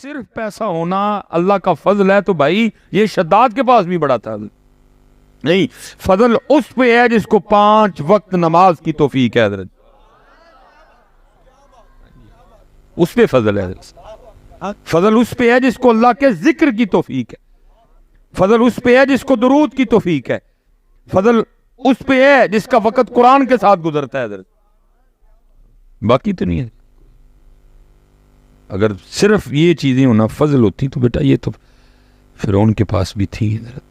صرف پیسہ ہونا اللہ کا فضل ہے تو بھائی یہ شداد کے پاس بھی بڑا تھا نہیں. فضل اس پہ ہے جس کو 5 وقت نماز کی توفیق ہے حضرت, اس پہ فضل ہے حضرت. فضل اس پہ ہے جس کو اللہ کے ذکر کی توفیق ہے. فضل اس پہ ہے جس کو درود کی توفیق ہے. فضل اس پہ ہے جس کا وقت قرآن کے ساتھ گزرتا ہے حضرت, باقی تو نہیں ہے. اگر صرف یہ چیزیں ہونا فضل ہوتی تو بیٹا یہ تو فرعون کے پاس بھی تھی حضرت,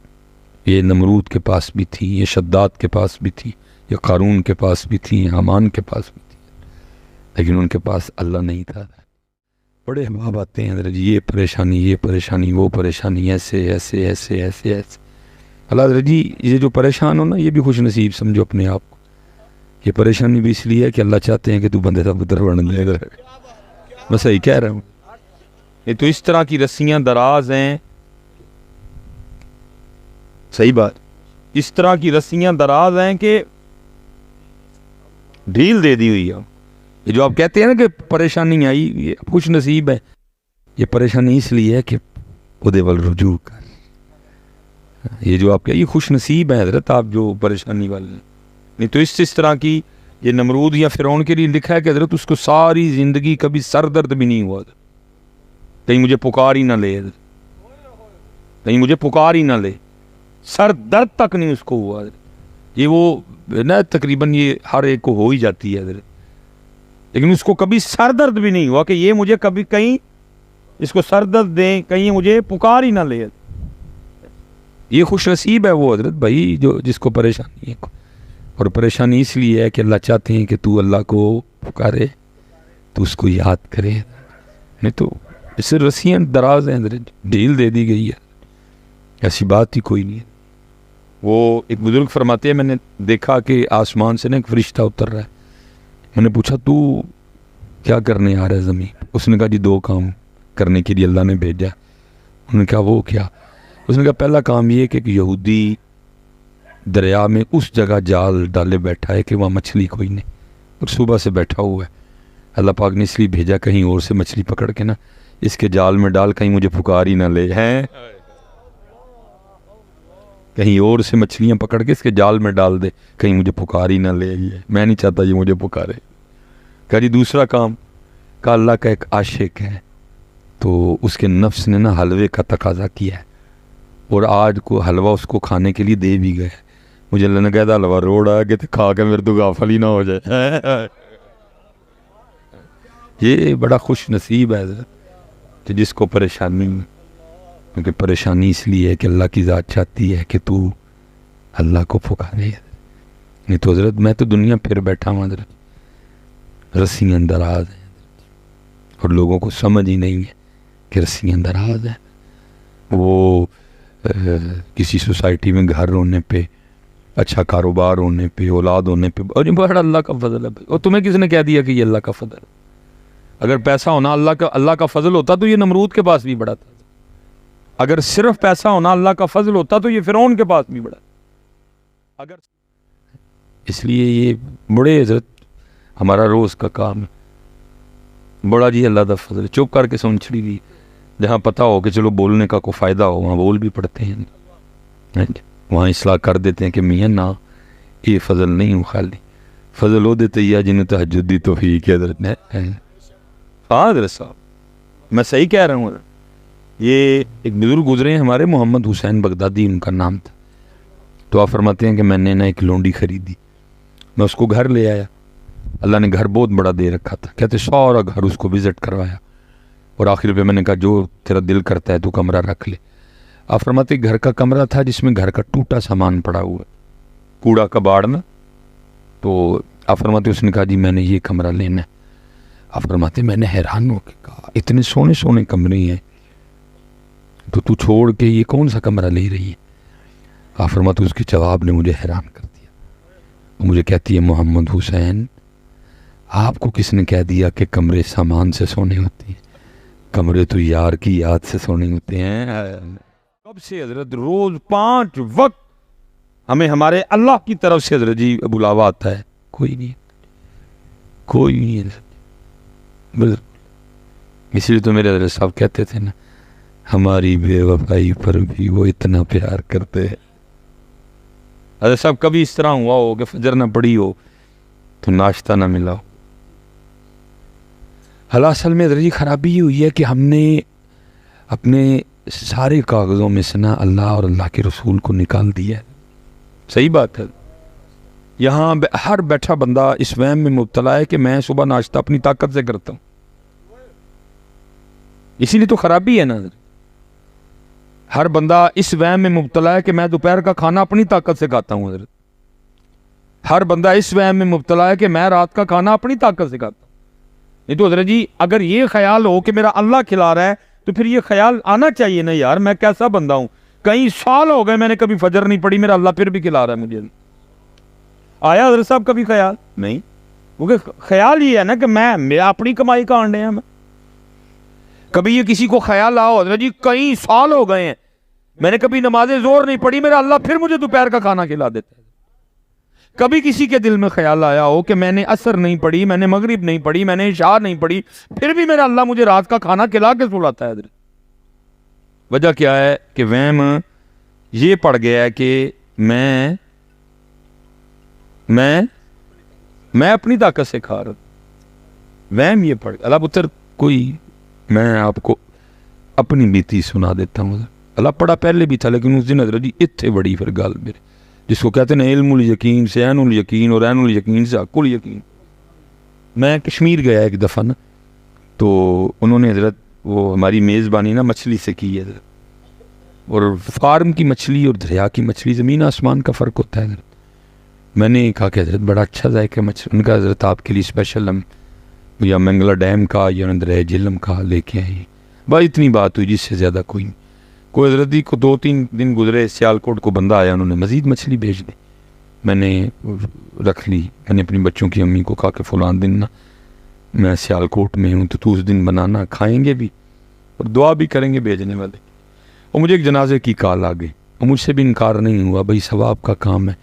یہ نمرود کے پاس بھی تھی, یہ شداد کے پاس بھی تھی, یہ قارون کے پاس بھی تھی, یہ حامان کے پاس بھی تھی, لیکن ان کے پاس اللہ نہیں تھا. بڑے احباب آتے ہیں حضرت, یہ پریشانی وہ پریشانی, ایسے ایسے ایسے ایسے ایسے. اللہ حضرت جی یہ جو پریشان ہو نا یہ بھی خوش نصیب سمجھو اپنے آپ کو. یہ پریشانی بھی اس لیے ہے کہ اللہ چاہتے ہیں کہ تو بندے کا پتر بن لے. میں صحیح کہہ رہا ہوں. یہ تو اس طرح کی رسیاں دراز ہیں, صحیح بات, اس طرح کی رسیاں دراز ہیں کہ ڈھیل دے دی ہوئی ہے. یہ جو آپ کہتے ہیں نا کہ پریشانی آئی, یہ خوش نصیب ہے. یہ پریشانی اس لیے ہے کہ خودے وال رجوع کر. یہ جو آپ یہ خوش نصیب ہے حضرت آپ جو پریشانی والے. نہیں تو اس طرح کی یہ نمرود یا فرعون کے لیے لکھا ہے کہ حضرت اس کو ساری زندگی کبھی سر درد بھی نہیں ہوا, کہیں مجھے پکار ہی نہ لے حضرت, کہیں مجھے پکار ہی نہ لے, سر درد تک نہیں اس کو ہوا حضرت. یہ وہ نا تقریباً یہ ہر ایک کو ہو ہی جاتی ہے حضرت, لیکن اس کو کبھی سر درد بھی نہیں ہوا کہ یہ مجھے کبھی کہیں اس کو سر درد دیں, کہیں مجھے پکار ہی نہ لے. یہ خوش نصیب ہے وہ حضرت بھائی جو جس کو پریشانی ہے. اور پریشانی اس لیے ہے کہ اللہ چاہتے ہیں کہ تو اللہ کو پکارے, تو اس کو یاد کرے. نہیں تو اس سے رسیاں دراز ہیں حضرت, ڈھیل دے دی گئی ہے, ایسی بات ہی کوئی نہیں ہے. وہ ایک بزرگ فرماتے ہیں میں نے دیکھا کہ آسمان سے نا ایک فرشتہ اتر رہا ہے. میں نے پوچھا تو کیا کرنے آ رہا ہے زمین؟ اس نے کہا جی 2 کام کرنے کے لیے اللہ نے بھیجا. انہوں نے کہا وہ کیا؟ اس نے کہا پہلا کام یہ کہ ایک یہودی دریا میں اس جگہ جال ڈالے بیٹھا ہے کہ وہاں مچھلی کوئی نہیں, اور صبح سے بیٹھا ہوا ہے. اللہ پاک نے اس لیے بھیجا کہیں اور سے مچھلی پکڑ کے نا اس کے جال میں ڈال, کہیں مجھے پکار ہی نہ لے ہیں, کہیں اور سے مچھلیاں پکڑ کے اس کے جال میں ڈال دے, کہیں مجھے پکار ہی نہ لے. میں نہیں چاہتا یہ مجھے پکارے. کہا جی دوسرا کام, کہا اللہ کا ایک عاشق ہے تو اس کے نفس نے نا حلوے کا تقاضا کیا ہے, اور آج کو حلوہ اس کو کھانے کے لیے دے بھی گئے. مجھے اللہ نے کہا تھا حلوہ روڑ آ کے کھا کے میرے تو غافل ہی نہ ہو جائے. یہ بڑا خوش نصیب ہے حضرت کہ جس کو پریشانی, کیونکہ پریشانی اس لیے ہے کہ اللہ کی ذات چاہتی ہے کہ تو اللہ کو پکارے. نہیں تو حضرت میں تو دنیا پھر بیٹھا ہوں حضرت, رسیاں دراز ہیں اور لوگوں کو سمجھ ہی نہیں ہے کہ رسیاں دراز ہیں. وہ کسی سوسائٹی میں گھر ہونے پہ, اچھا کاروبار ہونے پہ, اولاد ہونے پہ, اور یہ بڑا اللہ کا فضل ہے. اور تمہیں کس نے کہہ دیا کہ یہ اللہ کا فضل ہے؟ اگر پیسہ ہونا اللہ کا فضل ہوتا تو یہ نمرود کے پاس بھی بڑا تھا. اگر صرف پیسہ ہونا اللہ کا فضل ہوتا تو یہ فرعون کے پاس بھی بڑا. اگر اس لیے یہ بڑے حضرت ہمارا روز کا کام ہے بڑا جی اللہ کا فضل. چپ کر کے سنچڑی بھی جہاں پتہ ہو کہ چلو بولنے کا کوئی فائدہ ہو وہاں بول بھی پڑتے ہیں, وہاں اصلاح کر دیتے ہیں کہ میاں نہ یہ فضل نہیں ہوں, خالی فضل ہو دیتے یا جنہیں تہجد دی توفیق ہے حضرت نے. ہاں حضرت صاحب میں صحیح کہہ رہا ہوں. یہ ایک بزرگ گزرے ہیں ہمارے, محمد حسین بغدادی ان کا نام تھا. تو آپ فرماتے ہیں کہ میں نے نا ایک لونڈی خریدی, میں اس کو گھر لے آیا. اللہ نے گھر بہت بڑا دے رکھا تھا, کہتے سارا گھر اس کو وزٹ کروایا, اور آخر پہ میں نے کہا جو تیرا دل کرتا ہے تو کمرہ رکھ لے. آپ فرماتے گھر کا کمرہ تھا جس میں گھر کا ٹوٹا سامان پڑا ہوا, کوڑا کباڑ نا. تو آپ فرماتے اس نے کہا جی میں نے یہ کمرہ لینا ہے. آپ فرماتے میں نے حیران ہو کے کہا اتنے سونے سونے کمرے ہیں تو چھوڑ کے یہ کون سا کمرہ لے رہی ہے؟ آپ فرماتے اس کے جواب نے مجھے حیران کر دیا. مجھے کہتی ہے محمد حسین آپ کو کس نے کہہ دیا کہ کمرے سامان سے سونے ہوتے ہیں؟ کمرے تو یار کی یاد سے سونے ہوتے ہیں. کب سے حضرت روز 5 وقت ہمیں ہمارے اللہ کی طرف سے حضرت جی بلاوا آتا ہے. کوئی نہیں, کوئی نہیں حضرت. اس لیے تو میرے حضرت صاحب کہتے تھے نا ہماری بے وفائی پر بھی وہ اتنا پیار کرتے ہیں. حضرت صاحب کبھی اس طرح ہوا ہو کہ فجر نہ پڑی ہو تو ناشتہ نہ ملا ہو. اصل میں حضرت جی خرابی یہ ہوئی ہے کہ ہم نے اپنے سارے کاغذوں میں سے نا اللہ اور اللہ کے رسول کو نکال دیا ہے. صحیح بات ہے. یہاں ہر بیٹھا بندہ اس وہم میں مبتلا ہے کہ میں صبح ناشتہ اپنی طاقت سے کرتا ہوں. اسی لیے تو خرابی ہے نا. ہر بندہ اس وہم میں مبتلا ہے کہ میں دوپہر کا کھانا اپنی طاقت سے کھاتا ہوں. حضرت ہر بندہ اس وہم میں مبتلا ہے کہ میں رات کا کھانا اپنی طاقت سے کھاتا ہوں. نہیں تو حضرت جی اگر یہ خیال ہو کہ میرا اللہ کھلا رہا ہے تو پھر یہ خیال آنا چاہیے نا یار میں کیسا بندہ ہوں. کئی سال ہو گئے میں نے کبھی فجر نہیں پڑھی, میرا اللہ پھر بھی کھلا رہا ہے مجھے. آیا حضرت صاحب کبھی خیال نہیں؟ کیونکہ خیال یہ ہے نا کہ میں اپنی کمائی کا آنڈے ہیں. کبھی یہ کسی کو خیال آؤ حضرت جی کئی سال ہو گئے ہیں میں نے کبھی نماز ظہر نہیں پڑھی, میرا اللہ پھر مجھے دوپہر کا کھانا کھلا دیتا ہے. کبھی کسی کے دل میں خیال آیا ہو کہ میں نے عصر نہیں پڑھی, میں نے مغرب نہیں پڑھی, میں نے عشاء نہیں پڑھی, پھر بھی میرا اللہ مجھے رات کا کھانا کھلا کے سلاتا ہے. حضرت وجہ کیا ہے کہ وہم یہ پڑ گیا ہے کہ میں اپنی طاقت سے کھا رہا ہوں. وہم یہ پڑ گیا. اللہ پتر کوئی میں آپ کو اپنی بیتی سنا دیتا ہوں. اللہ پڑھا پہلے بھی تھا لیکن اس دن حضرت جی اتنے بڑی پھر گل میرے جس کو کہتے ہیں علم الیقین سے عین الیقین اور عین الیقین سے حق الیقین. میں کشمیر گیا ایک دفعہ نا تو انہوں نے حضرت وہ ہماری میزبانی نا مچھلی سے کی ہے حضرت, اور فارم کی مچھلی اور دریا کی مچھلی زمین آسمان کا فرق ہوتا ہے حضرت. میں نے کہا کہ حضرت بڑا اچھا ذائقہ مچھلی. ان کا حضرت آپ کے لیے اسپیشل ہم یا منگلا ڈیم کا یا دریا جہلم کا لے کے آئے. بس اتنی بات ہوئی, جس سے زیادہ کوئی نہیں. کوئی حضرت جی کو 2-3 دن گزرے, سیالکوٹ کو بندہ آیا, انہوں نے مزید مچھلی بھیج دی. میں نے رکھ لی. میں نے اپنی بچوں کی امی کو کہا کہ فلان دن نا میں سیالکوٹ میں ہوں تو اس دن بنانا, کھائیں گے بھی اور دعا بھی کریں گے بھیجنے والے. اور مجھے ایک جنازے کی کال آ گئی اور مجھ سے بھی انکار نہیں ہوا, بھائی ثواب کا کام ہے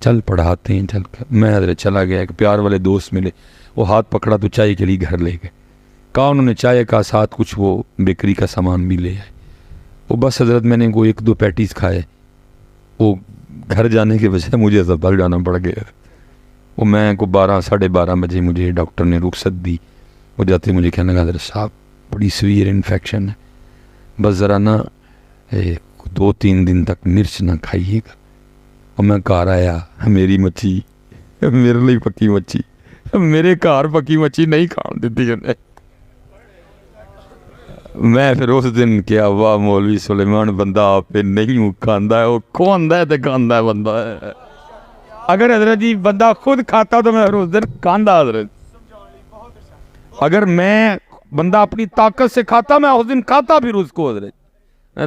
چل پڑھاتے ہیں چل کر. میں حضرت چلا گیا. ایک پیار والے دوست ملے, وہ ہاتھ پکڑا تو چائے کے لیے گھر لے گئے. کہا انہوں نے چائے کا ساتھ کچھ وہ بیکری کا سامان بھی لے آئے. وہ بس حضرت میں نے وہ 1-2 پیٹیز کھائے. وہ گھر جانے کے وجہ مجھے اسپتال جانا پڑ گیا. وہ میں کو 12-12:30 بجے مجھے ڈاکٹر نے رخصت دی. وہ جاتے مجھے کہنے لگا حضرت صاحب بڑی سویر انفیکشن ہے, بس ذرا نا 2-3 دن تک مرچ نہ کھائیے گا. اور میں کار آیا, میری مچھی میرے لیے پکی مچھی, میرے کار پکی مچھی نہیں کھان دیتی انہیں. میں پھر اس دن کیا واہ مولوی سلیمان بندہ آپ پہ نہیں کھاندہ ہے, وہ کھاندہ ہے تو کھاندہ ہے بندہ ہے. اگر حضرت جی بندہ خود کھاتا تو میں اس دن کھاندہ. حضرت اگر میں بندہ اپنی طاقت سے کھاتا میں اس دن کھاتا پھر اس کو. حضرت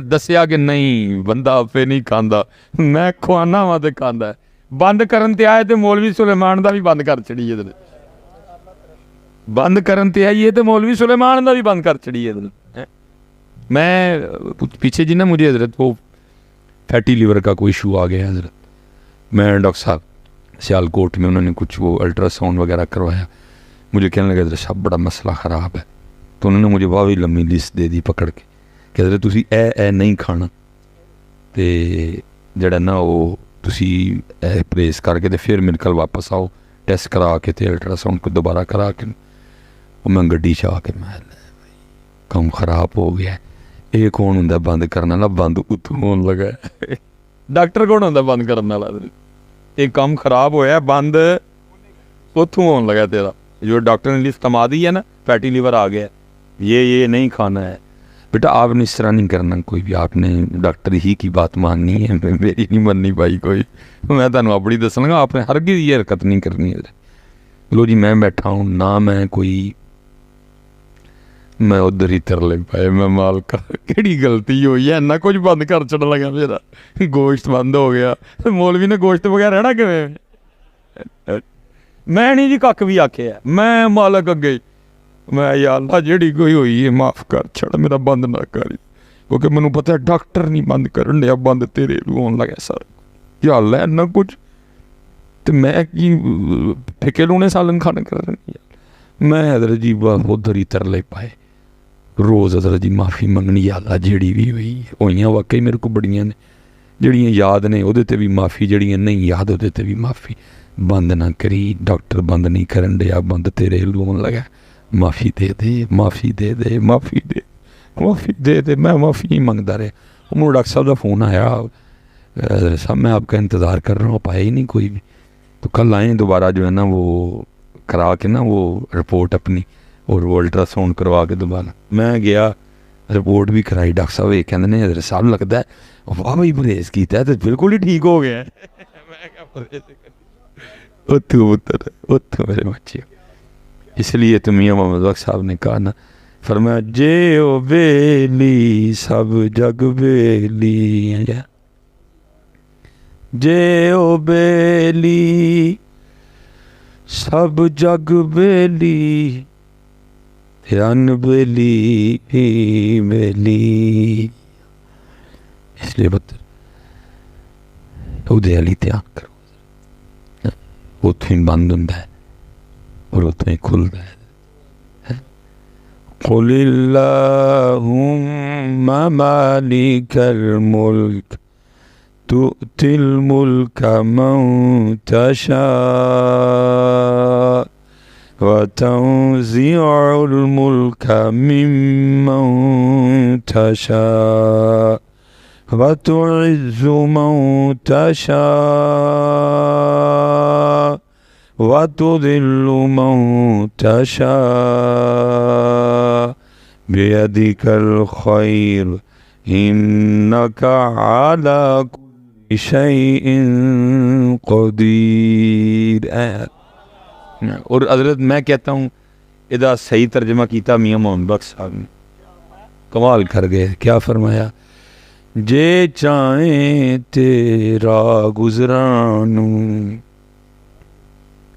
دسیا کہ نہیں بندہ آپ پہ نہیں کھاندہ, میں کھوانا وہاں تے کھاندہ ہے. بند کرن تے آئے تے مولوی سلیمان دا بھی بند کر چڑی. حضرت بند کرن تے آئیے تے مولوی سلیمان دا بھی بند کر چڑی. حضرت میں پیچھے جی نا مجھے حضرت وہ فیٹی لیور کا کوئی ایشو آ گیا. حضرت میں ڈاکٹر صاحب سیالکوٹ میں انہوں نے کچھ وہ الٹرا ساؤنڈ وغیرہ کروایا. مجھے کہنے لگا حضرت صاحب بڑا مسئلہ خراب ہے. تو انہوں نے مجھے واوی لمبی لسٹ دے دی پکڑ کے کہ حضرت تسی اے نہیں کھانا تے جڑا نا وہ تسی اے پریس کر کے تے پھر میرے کل واپس آؤ ٹیسٹ کرا کے تے الٹرا ساؤنڈ کو دوبارہ کرا کے. وہ میں گڈی چاہ کے میں کم خراب ہو گیا. یہ کون ہوں بند کرنے والا, بند اتوں ہون لگا. ڈاکٹر کون ہوں بند کرنے والا؟ یہ کم خراب ہویا بند اتوں ہون لگا تیرا. جو ڈاکٹر نے لسٹ تما دی ہے نا فیٹی لیور آ گیا, یہ نہیں کھانا ہے. بیٹا آپ نے اس طرح نہیں کرنا کوئی بھی, آپ نے ڈاکٹر ہی کی بات ماننی ہے, میری نہیں ماننی بھائی کوئی. میں تمہیں اپنی دسوں گا, آپ نے ہرگز یہ حرکت نہیں کرنی ہے. لو جی میں بیٹھا ہوں نہ میں کوئی میں ادھر ہی تر لے پائے. میں مالکا کیڑی غلطی ہوئی ہے, نہ کچھ بند کر چڑھ لگا. میرا گوشت بند ہو گیا. مولوی نے گوشت بغیر رہنا کیویں؟ میں نہیں جی کک بھی آکھیا, میں مالک اگے میں یا اللہ جیڑی کوئی ہوئی ہے معاف کر چھڑ, میرا بند نہ کر. کیونکہ مینوں پتہ ہے ڈاکٹر نہیں بند کرن دیا, بند تیرے ہون لگا سر. یا اللہ نہ کچھ تو میں کی پھکے لونے سالن کھانے کر رہی. میں حضرت جی ادھر ہی تر لے پائے. روز حضرت جی معافی منگنی، یا اللہ جیڑی بھی ہوئی واقعی میرے کو بڑیاں نے جڑیاں یاد نے وہ بھی معافی، جڑیاں نہیں یاد وہ بھی معافی. بند نہ کری، ڈاکٹر بند نہیں کرن دیا، بند تیرے لون لگا. معافی دے دے، معافی دے دے، معافی دے، معافی دے دے. میں معافی ہی منگتا رہا. مجھے ڈاکٹر صاحب کا فون آیا، صاحب میں آپ کا انتظار کر رہا ہوں، پایا ہی نہیں کوئی بھی. تو کل آئیں دوبارہ جو ہے نا وہ کرا کے نا وہ رپورٹ اپنی اور وہ الٹرا ساؤنڈ کروا کے دوبارہ میں گیا، رپورٹ بھی کرائی. ڈاکٹر صاحب یہ کہتے ہیں حضرت صاحب لگتا ہے واہ بھائی پرہیز کیتا ہے تو بالکل ہی ٹھیک ہو گیا. میرے بچے اس لیے تو میاں محمد بخش صاحب نے کہا نا، فرمایا جے او بیلی سب جگ بیلی، جے او بیلی سب جگ بیلی، ان بیلی ہی بیلی. اس لیے پتر اودے علی دھیان کرو، اتوں ہی بند ہوں اور اتوں ہی کھلتا ہے. قل اللہم مالک الملک تؤتی الملک من تشاء وتنزع الملک ممن تشاء وتعز من تشاء وتذل من تشاء بیدک الخیر انک علی کل شیء قدیر. اور حضرت میں کہتا ہوں ادا صحیح ترجمہ کیتا میاں محمد بخش صاحب نے، کمال کر گئے. کیا فرمایا؟ جے چاہیں تیرا گزرانو،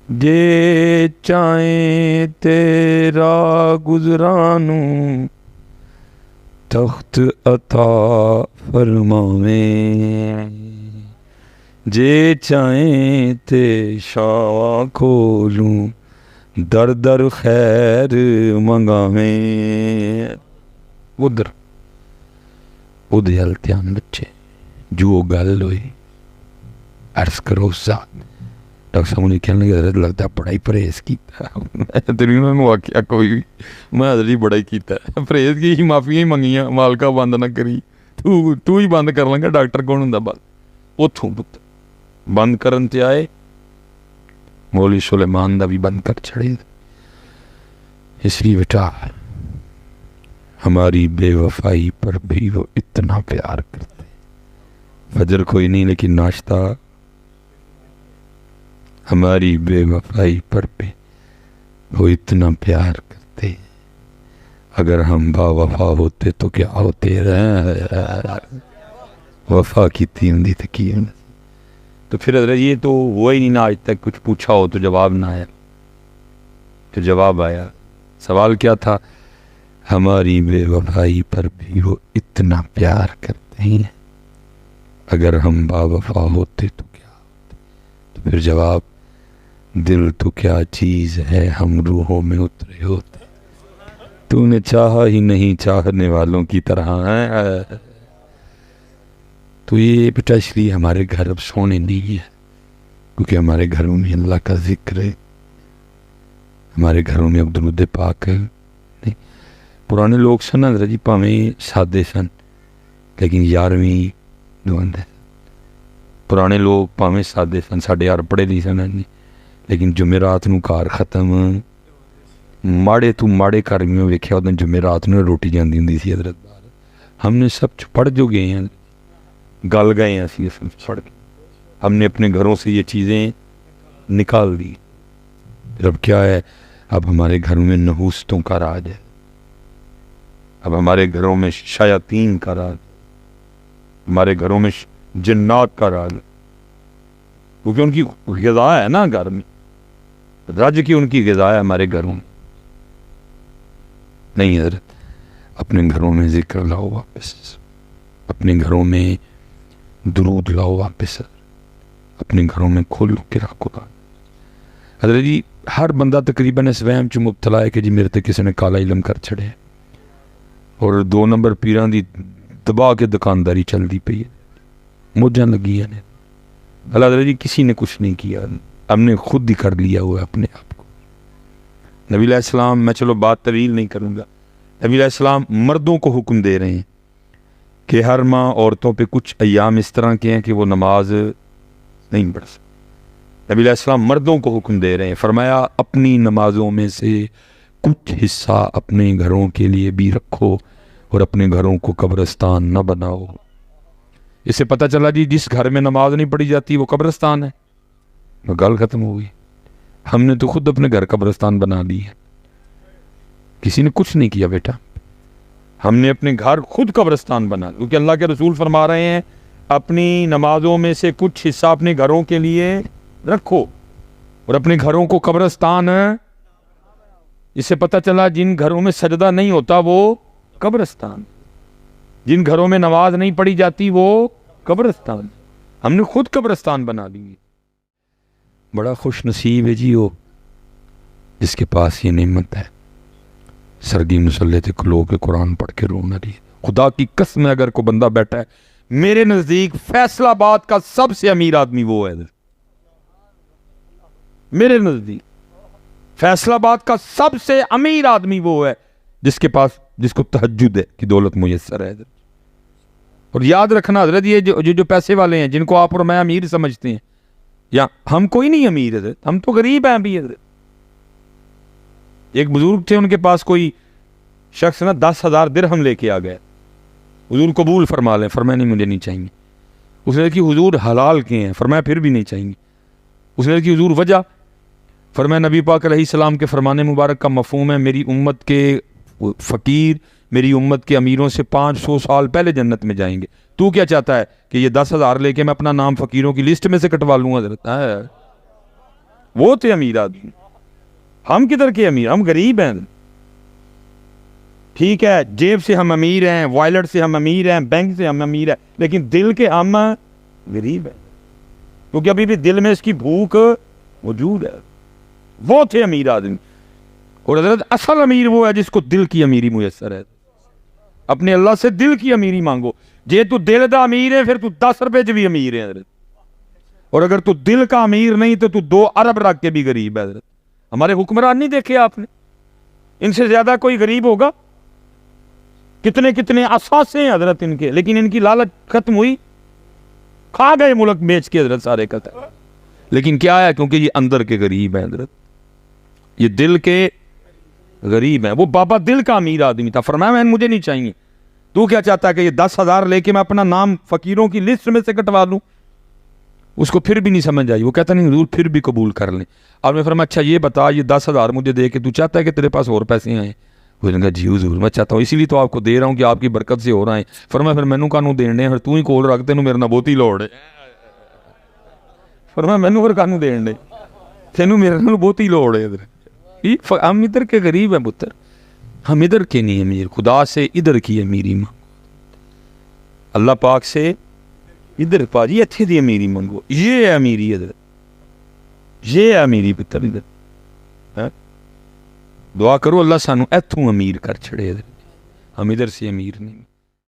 جے چاہیں تیرا گزرانو تخت عطا فرماویں، جے چاہیں تے شاہ کھولوں در در خیر منگاویں. ادھر ادھے ہل دھیان بچے جو گل ہوئی عرض کرو ذات. ڈاکٹر صاحب نے کہنے لگے حضرت لگتا ہے بڑا ہی پرہیز کیتا ہے. تیری انہوں نے واقعہ کوئی بھی میں حضرت ہی بڑا ہی کیتا ہے، پرہیز کی ہی معافیاں ہی منگیاں، مالکا بند نہ کری. تو ہی بند کر لیں گا، ڈاکٹر کون ہوں بس. اتوں بند کرن تے آئے مولوی سلیمان دا بھی بند کر چھڑے. اس لیے بیٹا ہماری بے وفائی پر بھی وہ اتنا پیار کرتے. فجر کوئی نہیں لیکن ناشتہ، ہماری بے وفائی پر بھی وہ اتنا پیار کرتے. اگر ہم با وفا ہوتے تو کیا ہوتے، وفا کی تین دی تکیم. تو پھر حضرت یہ تو ہوا ہی نہیں نا آج تک، کچھ پوچھا ہو تو جواب نہ آیا. پھر جواب آیا. سوال کیا تھا؟ ہماری بے وفائی پر بھی وہ اتنا پیار کرتے ہیں، اگر ہم با وفا ہوتے تو کیا ہوتے. تو پھر جواب، دل تو کیا چیز ہے ہم روحوں میں اترے ہوتے، تو نے چاہا ہی نہیں چاہنے والوں کی طرح. تو یہ بیٹا اس لیے ہمارے گھر اب سونے نہیں ہے، کیونکہ ہمارے گھروں میں اللہ کا ذکر ہے، ہمارے گھروں میں عبدالود پاک ہے. نہیں پرانے لوگ سن حضرت جی پاویں سادے سن لیکن 11ویں دعند ہے. پرانے لوگ پاویں سادے سن، ساڈے یار پڑھے نہیں سن جی، لیکن جمعرات نو کار ختم ماڑے تو ماڑے گھر میں ویکھیا ادھر جمعرات نو روٹی جاندی ہوندی سی حضرت بار. ہم نے سب پڑھ جو گئے ہیں، گل گئے ہیں اسی پڑھ کے. ہم نے اپنے گھروں سے یہ چیزیں نکال دی. اب کیا ہے؟ اب ہمارے گھروں میں نحوستوں کا راج ہے، اب ہمارے گھروں میں شیاطین کا راج، ہمارے گھروں میں جنات کا راج، کیونکہ ان کی غذا ہے نا گھر میں، رج کی ان کی غذا ہے ہمارے گھروں میں. نہیں حضرت اپنے گھروں میں ذکر لاؤ واپس، اپنے گھروں میں درود لاؤ واپس، اپنے گھروں میں کھولو کے رکھو. حضرت جی ہر بندہ تقریباً اس وہم چ مبتلا ہے کہ جی میرے تے کسی نے کالا علم کر چھڑے. اور 2 نمبر پیران دی دبا کے دکانداری چلتی پئی ہے، موجاں لگیاں نے۔ اللہ تعالیٰ جی کسی نے کچھ نہیں کیا، ہم نے خود ہی کر لیا ہوا ہے اپنے آپ کو۔ نبی علیہ السلام، میں چلو بات طویل نہیں کروں گا، نبی علیہ السلام مردوں کو حکم دے رہے ہیں کہ ہر ماہ عورتوں پہ کچھ ایام اس طرح کے ہیں کہ وہ نماز نہیں پڑھ سکتے۔ نبی علیہ السلام مردوں کو حکم دے رہے ہیں، فرمایا اپنی نمازوں میں سے کچھ حصہ اپنے گھروں کے لیے بھی رکھو اور اپنے گھروں کو قبرستان نہ بناؤ۔ اس سے پتہ چلا جی جس گھر میں نماز نہیں پڑھی جاتی وہ قبرستان ہے، گل ختم ہو گئی۔ ہم نے تو خود اپنے گھر قبرستان بنا لی ہے، کسی نے کچھ نہیں کیا بیٹا، ہم نے اپنے گھر خود قبرستان بنا لیا، کیونکہ اللہ کے رسول فرما رہے ہیں اپنی نمازوں میں سے کچھ حصہ اپنے گھروں کے لیے رکھو اور اپنے گھروں کو قبرستان ہے۔ اس سے پتہ چلا جن گھروں میں سجدہ نہیں ہوتا وہ قبرستان، جن گھروں میں نماز نہیں پڑھی جاتی وہ قبرستان، ہم نے خود قبرستان بنا لی۔ بڑا خوش نصیب ہے جی وہ جس کے پاس یہ نعمت ہے، سرگی مسلح سے کھلو کے قرآن پڑھ کے رونا رہی۔ خدا کی قسم اگر کوئی بندہ بیٹھا ہے میرے نزدیک فیصل آباد کا سب سے امیر آدمی وہ ہے، میرے نزدیک فیصل آباد کا سب سے امیر آدمی وہ ہے جس کے پاس، جس کو تہجد ہے کہ دولت میسر ہے۔ اور یاد رکھنا حضرت یہ جو پیسے والے ہیں جن کو آپ اور میں امیر سمجھتے ہیں، یا ہم کوئی نہیں امیر حضرت، ہم تو غریب ہیں بھی حضرت۔ ایک بزرگ تھے، ان کے پاس کوئی شخص نا 10,000 درہم لے کے آ گیا، حضور قبول فرما لیں، فرمایا نہیں مجھے نہیں چاہیے۔ اس نے کہ حضور حلال کے ہیں، فرمایا پھر بھی نہیں چاہیے۔ اس نے کہ حضور وجہ، فرمایا نبی پاک علیہ السلام کے فرمان مبارک کا مفہوم ہے میری امت کے فقیر میری امت کے امیروں سے 500 سال پہلے جنت میں جائیں گے، تو کیا چاہتا ہے کہ یہ 10,000 لے کے میں اپنا نام فقیروں کی لسٹ میں سے کٹوا لوں حضرت؟ وہ تھے امیر آدمی، ہم کدھر کے امیر، ہم غریب ہیں۔ ٹھیک ہے جیب سے ہم امیر ہیں، وائلٹ سے ہم امیر ہیں، بینک سے ہم امیر ہیں، لیکن دل کے ہم غریب ہیں، کیونکہ ابھی بھی دل میں اس کی بھوک موجود ہے۔ وہ تھے امیر آدمی، اور حضرت اصل امیر وہ ہے جس کو دل کی امیری میسر ہے۔ اپنے اللہ سے دل کی امیری مانگو، جے تو دل دا امیر ہے پھر تو 10 روپے بھی امیر ہے حضرت، اور اگر تو دل کا امیر نہیں تو 2 ارب رکھ کے بھی غریب ہے حضرت۔ ہمارے حکمران نہیں دیکھے آپ نے، ان سے زیادہ کوئی غریب ہوگا؟ کتنے کتنے اثاثے ہیں حضرت ان کے، لیکن ان کی لالچ ختم ہوئی، کھا گئے ملک بیچ کے حضرت سارے کا۔ لیکن کیا ہے، کیونکہ یہ اندر کے غریب ہیں حضرت، یہ دل کے غریب ہیں۔ وہ بابا دل کا امیر آدمی تھا، فرمایا میں مجھے نہیں چاہیے، تو کیا چاہتا ہے کہ یہ 10,000 لے کے میں اپنا نام فقیروں کی لسٹ میں سے کٹوا لوں؟ اس کو پھر بھی نہیں سمجھ آئی، وہ کہتا نہیں حضور پھر بھی قبول کر لیں۔ آپ نے فرمایا اچھا یہ بتا، یہ 10,000 مجھے دے کے تو چاہتا ہے کہ تیرے پاس اور پیسے آئیں؟ وہ نے کہا جی حضور میں چاہتا ہوں، اسی لیے تو آپ کو دے رہا ہوں کہ آپ کی برکت سے ہو رہا ہے۔ فرمایا پھر مینوں کانوں دینے، پھر تو ہی کول رکھ، تینوں میرے نال بہتی لوڑ ہے۔ فرمایا مینوں پھر کانوں دینے، تینوں میرے نال بہتی لوڑ ہے۔ ہم ادھر کے غریب ہیں پتر، ہم ادھر کے نہیں امیر، خدا سے ادھر کی امیری مانگو، اللہ پاک سے ادھر پاجی اتھے دی امیری منگو، یہ ہے امیری حضرت، یہ ہے امیری پتر ادھر۔ دعا کرو اللہ سانو ایتھوں امیر کر چھڑے حضرت، ہم ادھر سے امیر نہیں۔